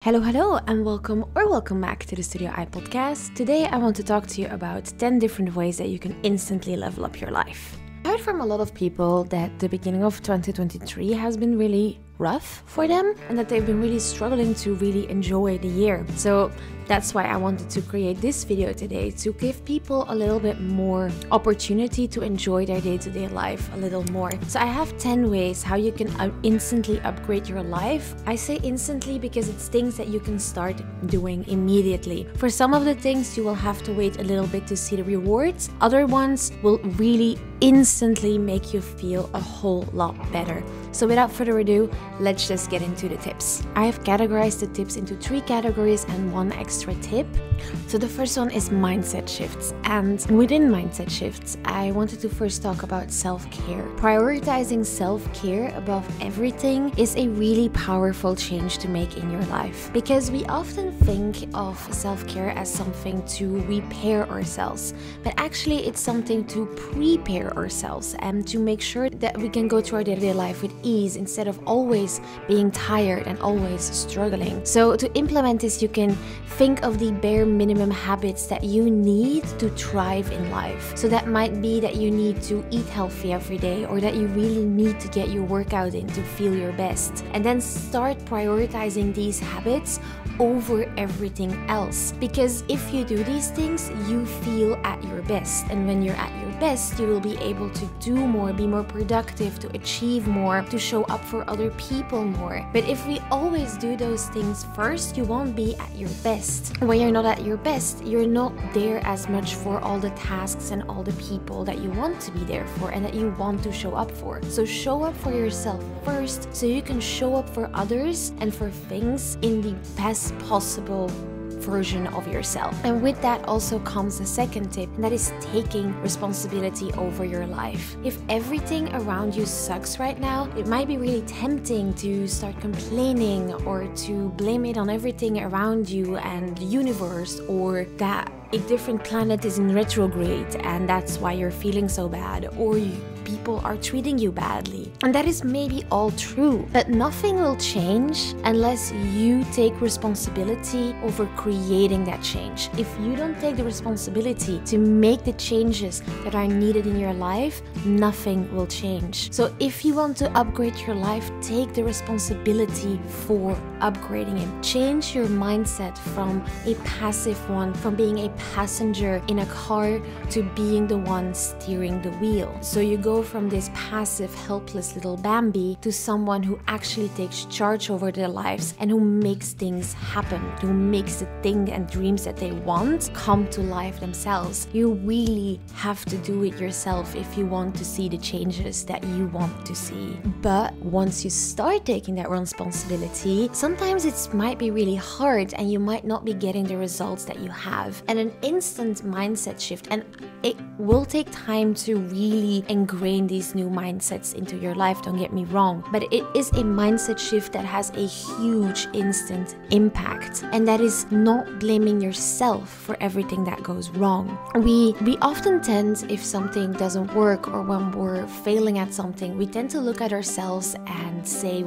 Hello, and welcome back to the Studio I podcast. Today, I want to talk to you about 10 different ways that you can instantly level up your life. I heard from a lot of people that the beginning of 2023 has been really rough for them and that they've been really struggling to really enjoy the year. So that's why I wanted to create this video today, to give people a little bit more opportunity to enjoy their day-to-day life a little more. So I have 10 ways how you can instantly upgrade your life. I say instantly because it's things that you can start doing immediately. For some of the things, you will have to wait a little bit to see the rewards. Other ones will really instantly make you feel a whole lot better. So without further ado, let's just get into the tips. I have categorized the tips into 3 categories and 1 extra tip. So the first one is mindset shifts. And within mindset shifts, I wanted to first talk about self-care. Prioritizing self-care above everything is a really powerful change to make in your life. Because we often think of self-care as something to repair ourselves. But actually, it's something to prepare ourselves and to make sure that we can go through our day-to-day life with ease instead of always being tired and always struggling. So to implement this, you can think of the bare minimum habits that you need to thrive in life. So that might be that you need to eat healthy every day, or that you really need to get your workout in to feel your best. And then start prioritizing these habits over everything else. Because if you do these things, you feel at your best. And when you're at your best, you will be able to do more, be more productive, to achieve more, to show up for other people more. But if we always do those things first, you won't be at your best. When you're not at your best, you're not there as much for all the tasks and all the people that you want to be there for and that you want to show up for. So show up for yourself first so you can show up for others and for things in the best possible version of yourself. And with that also comes the second tip, and that is taking responsibility over your life. If everything around you sucks right now, it might be really tempting to start complaining or to blame it on everything around you and the universe, or that a different planet is in retrograde and that's why you're feeling so bad, or people are treating you badly. And that is maybe all true, but nothing will change unless you take responsibility over creating that change. If you don't take the responsibility to make the changes that are needed in your life, nothing will change. So if you want to upgrade your life, take the responsibility for upgrading it. Change your mindset from a passive one, from being a passenger in a car, to being the one steering the wheel. So you go from this passive, helpless little Bambi to someone who actually takes charge over their lives and who makes things happen, who makes the thing and dreams that they want come to life themselves. You really have to do it yourself if you want to see the changes that you want to see. But once you start taking that responsibility, sometimes it might be really hard and you might not be getting the results that you have. And an instant mindset shift, and it will take time to really ingrain these new mindsets into your life, don't get me wrong, but it is a mindset shift that has a huge instant impact, and that is not blaming yourself for everything that goes wrong. We often tend, if something doesn't work or when we're failing at something, we tend to look at ourselves and say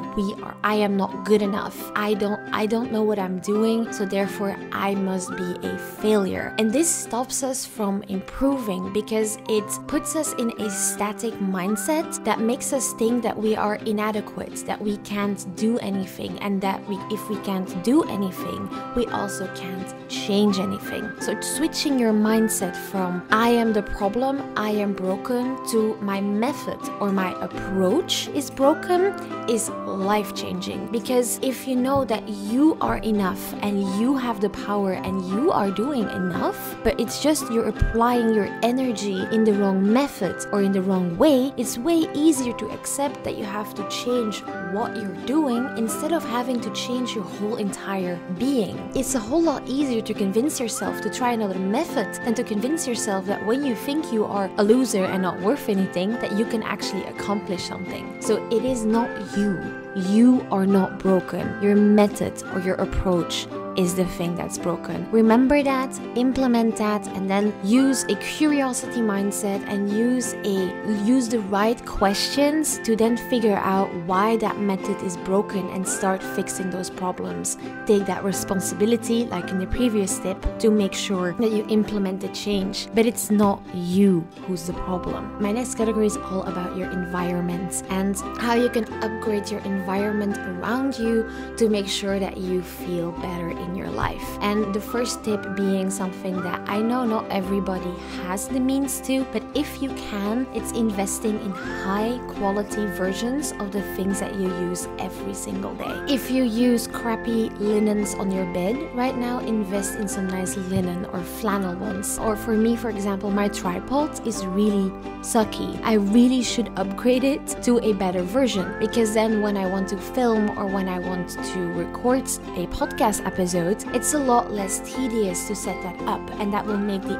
I am not good enough. I don't know what I'm doing, so therefore I must be a failure. And this stops us from improving because it puts us in a static mindset that makes us think that we are inadequate, that we can't do anything, and that if we can't do anything, we also can't change anything. So switching your mindset from I am the problem, I am broken, to my method or my approach is broken is life-changing. Because if you know that you are enough and you have the power and you are doing enough, but it's just you're applying your energy in the wrong method or in the wrong way, it's way easier to accept that you have to change what you're doing instead of having to change your whole entire being. It's a whole lot easier to convince yourself to try another method than to convince yourself that when you think you are a loser and not worth anything, that you can actually accomplish something. So it is not you. You are not broken. Your method or your approach is the thing that's broken. Remember that, implement that, and then use a curiosity mindset and use the right questions to then figure out why that method is broken and start fixing those problems. Take that responsibility, like in the previous step, to make sure that you implement the change. But it's not you who's the problem. My next category is all about your environment and how you can upgrade your environment around you to make sure that you feel better in your life. And the first tip being something that I know not everybody has the means to, but if you can, it's investing in high quality versions of the things that you use every single day. If you use crappy linens on your bed right now, invest in some nice linen or flannel ones. Or for me, for example, my tripod is really sucky. I really should upgrade it to a better version, because then when I want to film or when I want to record a podcast episode, it's a lot less tedious to set that up, and that will make the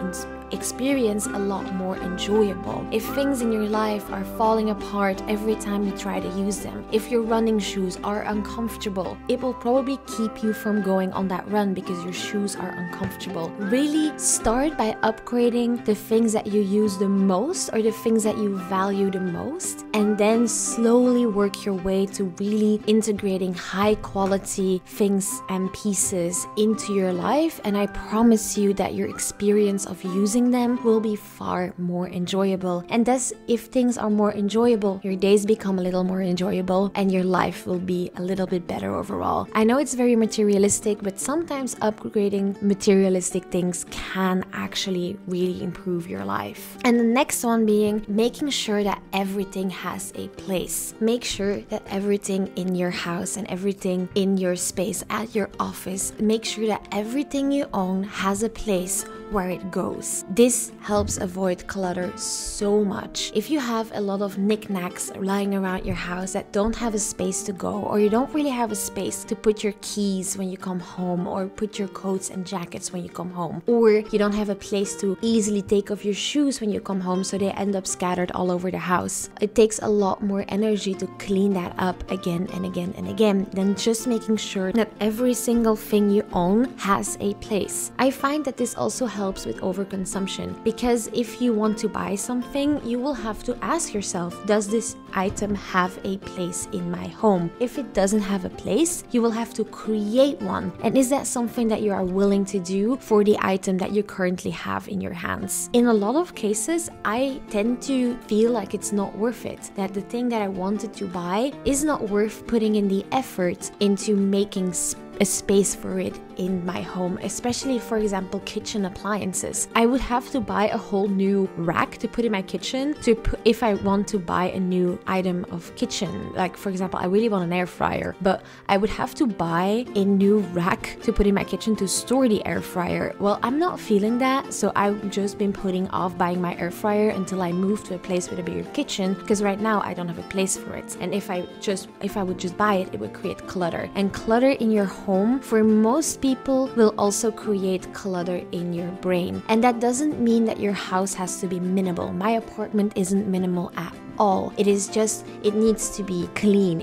experience a lot more enjoyable. If things in your life are falling apart every time you try to use them, if your running shoes are uncomfortable, it will probably keep you from going on that run because your shoes are uncomfortable. Really start by upgrading the things that you use the most or the things that you value the most, and then slowly work your way to really integrating high quality things and pieces into your life. And I promise you that your experience of using them will be far more enjoyable. And thus, if things are more enjoyable, your days become a little more enjoyable and your life will be a little bit better overall. I know it's very materialistic, but sometimes upgrading materialistic things can actually really improve your life. And the next one being making sure that everything has a place. Make sure that everything in your house and everything in your space at your office, make sure that everything you own has a place where it goes. This helps avoid clutter so much. If you have a lot of knickknacks lying around your house that don't have a space to go, or you don't really have a space to put your keys when you come home, or put your coats and jackets when you come home, or you don't have a place to easily take off your shoes when you come home, so they end up scattered all over the house, it takes a lot more energy to clean that up again and again and again than just making sure that every single thing you own has a place. I find that this also helps with overconsumption, because if you want to buy something, you will have to ask yourself, does this item have a place in my home? If it doesn't have a place, you will have to create one. And is that something that you are willing to do for the item that you currently have in your hands? In a lot of cases, I tend to feel like it's not worth it, that the thing that I wanted to buy is not worth putting in the effort into making a space for it in my home, especially for example kitchen appliances. I would have to buy a whole new rack to put in my kitchen if I want to buy a new item of kitchen. Like for example, I really want an air fryer, but I would have to buy a new rack to put in my kitchen to store the air fryer. Well, I'm not feeling that, so I've just been putting off buying my air fryer until I move to a place with a bigger kitchen, because right now I don't have a place for it. And if I would just buy it, it would create clutter. And clutter in your home for most people will also create clutter in your brain. And that doesn't mean that your house has to be minimal. My apartment isn't minimal at all. It is just, it needs to be clean.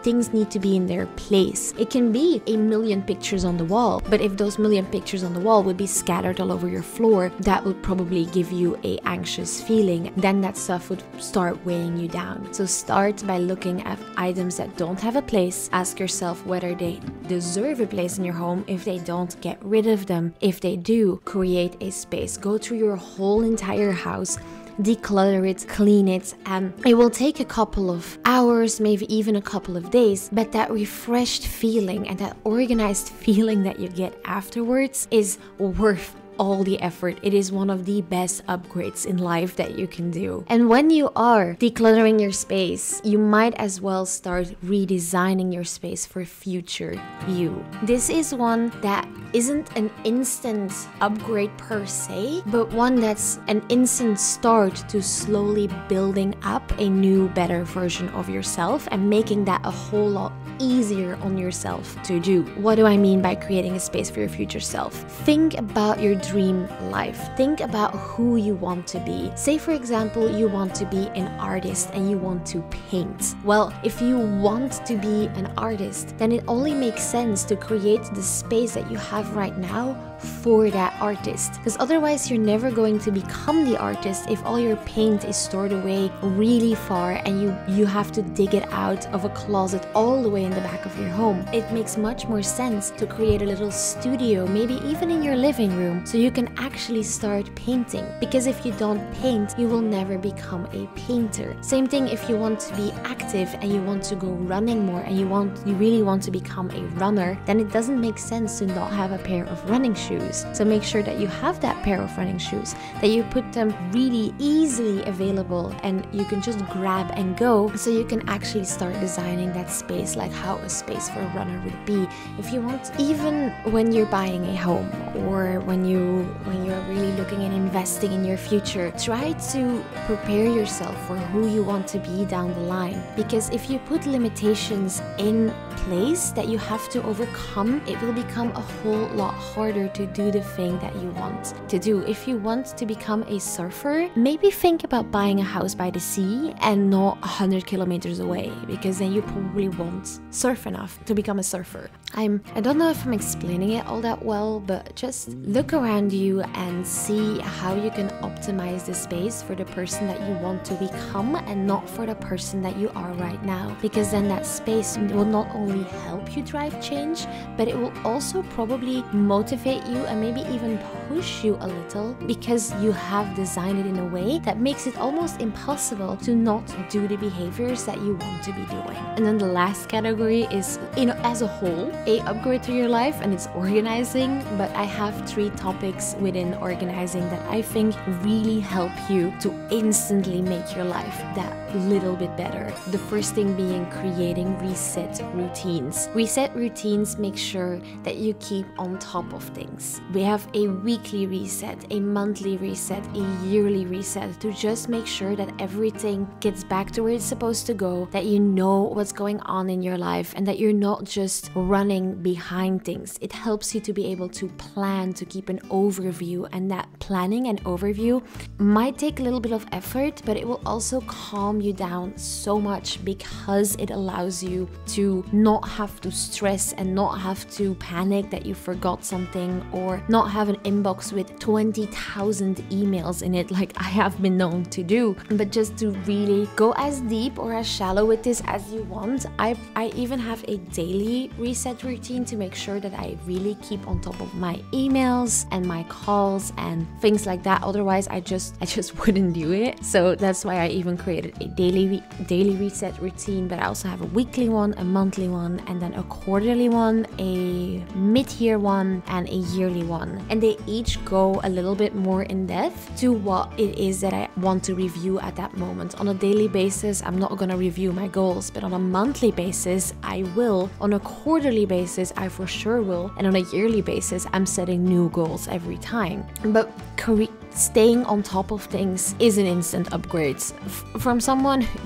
Things need to be in their place. It can be 1,000,000 pictures on the wall, but if those 1,000,000 pictures on the wall would be scattered all over your floor, that would probably give you an anxious feeling. Then that stuff would start weighing you down. So start by looking at items that don't have a place. Ask yourself whether they deserve a place in your home. If they don't, get rid of them. If they do, create a space. Go through your whole entire house, declutter it, clean it, and it will take a couple of hours, maybe even a couple of days, but that refreshed feeling and that organized feeling that you get afterwards is worth all the effort. It is one of the best upgrades in life that you can do. And when you are decluttering your space, you might as well start redesigning your space for future you. This is one that isn't an instant upgrade per se, but one that's an instant start to slowly building up a new, better version of yourself and making that a whole lot easier on yourself to do. What do I mean by creating a space for your future self? Think about your dream life. Think about who you want to be. Say, for example, you want to be an artist and you want to paint. Well, if you want to be an artist, then it only makes sense to create the space that you have right now for that artist, because otherwise you're never going to become the artist if all your paint is stored away really far and you have to dig it out of a closet all the way in the back of your home. It makes much more sense to create a little studio, maybe even in your living room, so you can actually start painting, because if you don't paint, you will never become a painter. Same thing if you want to be active and you want to go running more and you really want to become a runner, then it doesn't make sense to not have a pair of running shoes. So make sure that you have that pair of running shoes, that you put them really easily available and you can just grab and go, so you can actually start designing that space like how a space for a runner would be. If you want, even when you're buying a home or when you're really looking and investing in your future, try to prepare yourself for who you want to be down the line, because if you put limitations in place that you have to overcome, it will become a whole lot harder to do the thing that you want to do. If you want to become a surfer, maybe think about buying a house by the sea and not 100 kilometers away, because then you probably won't surf enough to become a surfer. I don't know if I'm explaining it all that well, but just look around you and see how you can optimize the space for the person that you want to become and not for the person that you are right now, because then that space will not only help you drive change, but it will also probably motivate you and maybe even push you a little, because you have designed it in a way that makes it almost impossible to not do the behaviors that you want to be doing. And then the last category is, as a whole, a upgrade to your life, and it's organizing. But I have 3 topics within organizing that I think really help you to instantly make your life that little bit better. The first thing being creating reset routines. Reset routines make sure that you keep on top of things. We have a weekly reset, a monthly reset, a yearly reset, to just make sure that everything gets back to where it's supposed to go, that you know what's going on in your life, and that you're not just running behind things. It helps you to be able to plan, to keep an overview, and that planning and overview might take a little bit of effort, but it will also calm you down so much, because it allows you to not have to stress and not have to panic that you forgot something, or not have an inbox with 20,000 emails in it like I have been known to do, but just to really go as deep or as shallow with this as you want. I even have a daily reset routine to make sure that I really keep on top of my emails and my calls and things like that. Otherwise I just wouldn't do it. So that's why I even created a daily reset routine, but I also have a weekly one, a monthly one, and then a quarterly one, a mid-year one, and a yearly one. And they each go a little bit more in depth to what it is that I want to review at that moment. On a daily basis, I'm not going to review my goals, but on a monthly basis, I will. On a quarterly basis, I for sure will. And on a yearly basis, I'm setting new goals every time. But staying on top of things is an instant upgrade.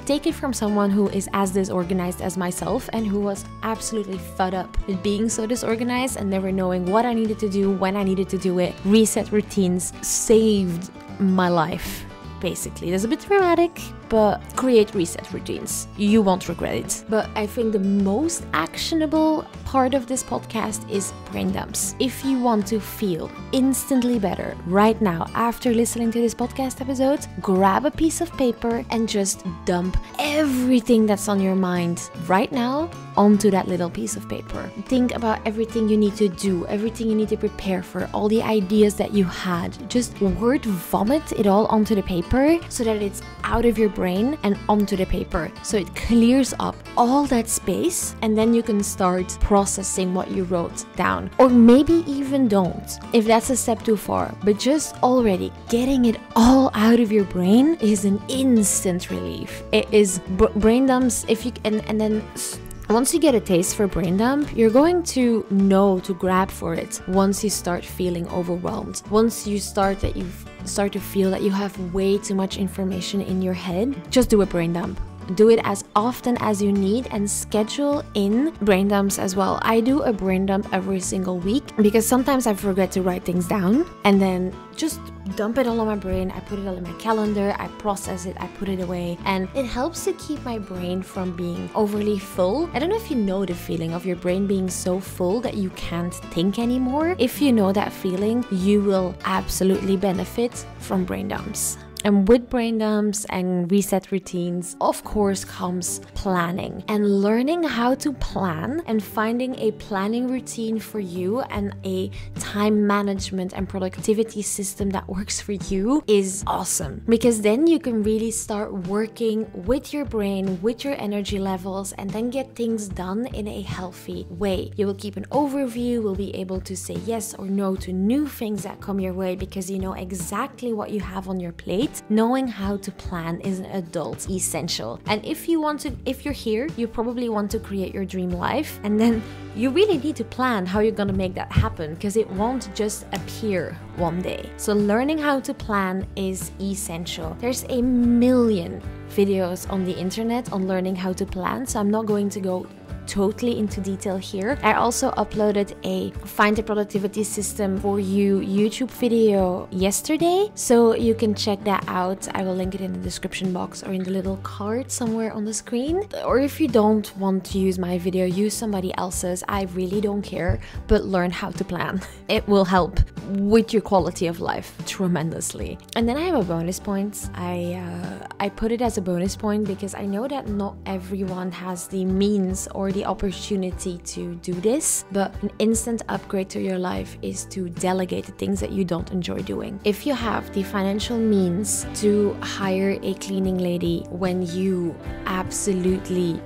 Take it from someone who is as disorganized as myself and who was absolutely fed up with being so disorganized and never knowing what I needed to do, when I needed to do it. Reset routines saved my life. Basically, that's a bit dramatic, but create reset routines. You won't regret it. But I think the most actionable part of this podcast is brain dumps. If you want to feel instantly better right now after listening to this podcast episode, grab a piece of paper and just dump everything that's on your mind right now onto that little piece of paper. Think about everything you need to do, everything you need to prepare for, all the ideas that you had. Just word vomit it all onto the paper so that it's out of your brain and onto the paper. So it clears up all that space, and then you can start processing what you wrote down. Or maybe even don't, if that's a step too far. But just already getting it all out of your brain is an instant relief. It is brain dumps. If you and then once you get a taste for brain dump, you're going to know to grab for it once you start feeling overwhelmed. Once you start to feel that you have way too much information in your head, just do a brain dump. do it as often as you need and schedule in brain dumps as well. I do a brain dump every single week because sometimes I forget to write things down and then just dump it all on my brain. I put it all in my calendar, I process it, I put it away, and it helps to keep my brain from being overly full. I don't know if you know the feeling of your brain being so full that you can't think anymore. If you know that feeling, you will absolutely benefit from brain dumps. And with brain dumps and reset routines, of course, comes planning and learning how to plan and finding a planning routine for you and a time management and productivity system that works for you is awesome, because then you can really start working with your brain, with your energy levels, and then get things done in a healthy way. You will keep an overview, will be able to say yes or no to new things that come your way because you know exactly what you have on your plate. Knowing how to plan is an adult essential. And if you're here, you probably want to create your dream life, and then you really need to plan how you're gonna make that happen, because it won't just appear one day. So learning how to plan is essential. There's a million videos on the internet on learning how to plan, so I'm not going to go totally into detail here. I also uploaded a Find a Productivity System for You YouTube video yesterday, so you can check that out. I will link it in the description box or in the little card somewhere on the screen. Or if you don't want to use my video, use somebody else's. I really don't care, but learn how to plan. It will help with your quality of life tremendously. And then I have a bonus point. I put it as a bonus point because I know that not everyone has the means or the opportunity to do this, but an instant upgrade to your life is to delegate the things that you don't enjoy doing. If you have the financial means to hire a cleaning lady when you absolutely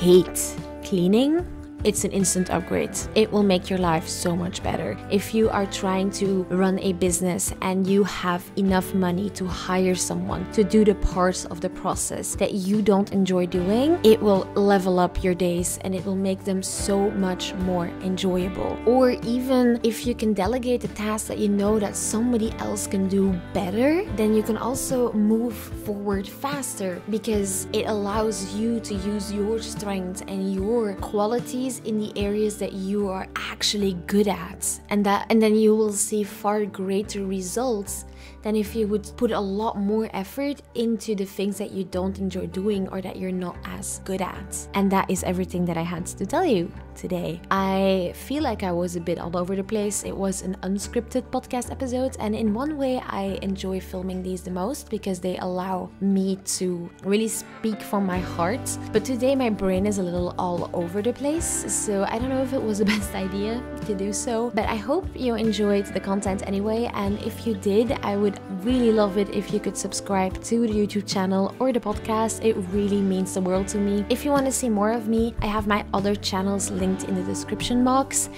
hate cleaning, it's an instant upgrade. It will make your life so much better. If you are trying to run a business and you have enough money to hire someone to do the parts of the process that you don't enjoy doing, it will level up your days and it will make them so much more enjoyable. Or even if you can delegate the tasks that you know that somebody else can do better, then you can also move forward faster, because it allows you to use your strengths and your qualities in the areas that you are actually good at, and then you will see far greater results than if you would put a lot more effort into the things that you don't enjoy doing or that you're not as good at. And that is everything that I had to tell you today. I feel like I was a bit all over the place. It was an unscripted podcast episode, and in one way I enjoy filming these the most because they allow me to really speak from my heart. But today my brain is a little all over the place, so I don't know if it was the best idea to do so, but I hope you enjoyed the content anyway. And if you did, I would really love it if you could subscribe to the YouTube channel or the podcast. It really means the world to me. If you want to see more of me, I have my other channels linked in the description box.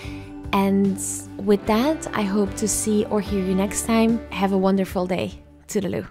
And with that, I hope to see or hear you next time. Have a wonderful day. Toodaloo.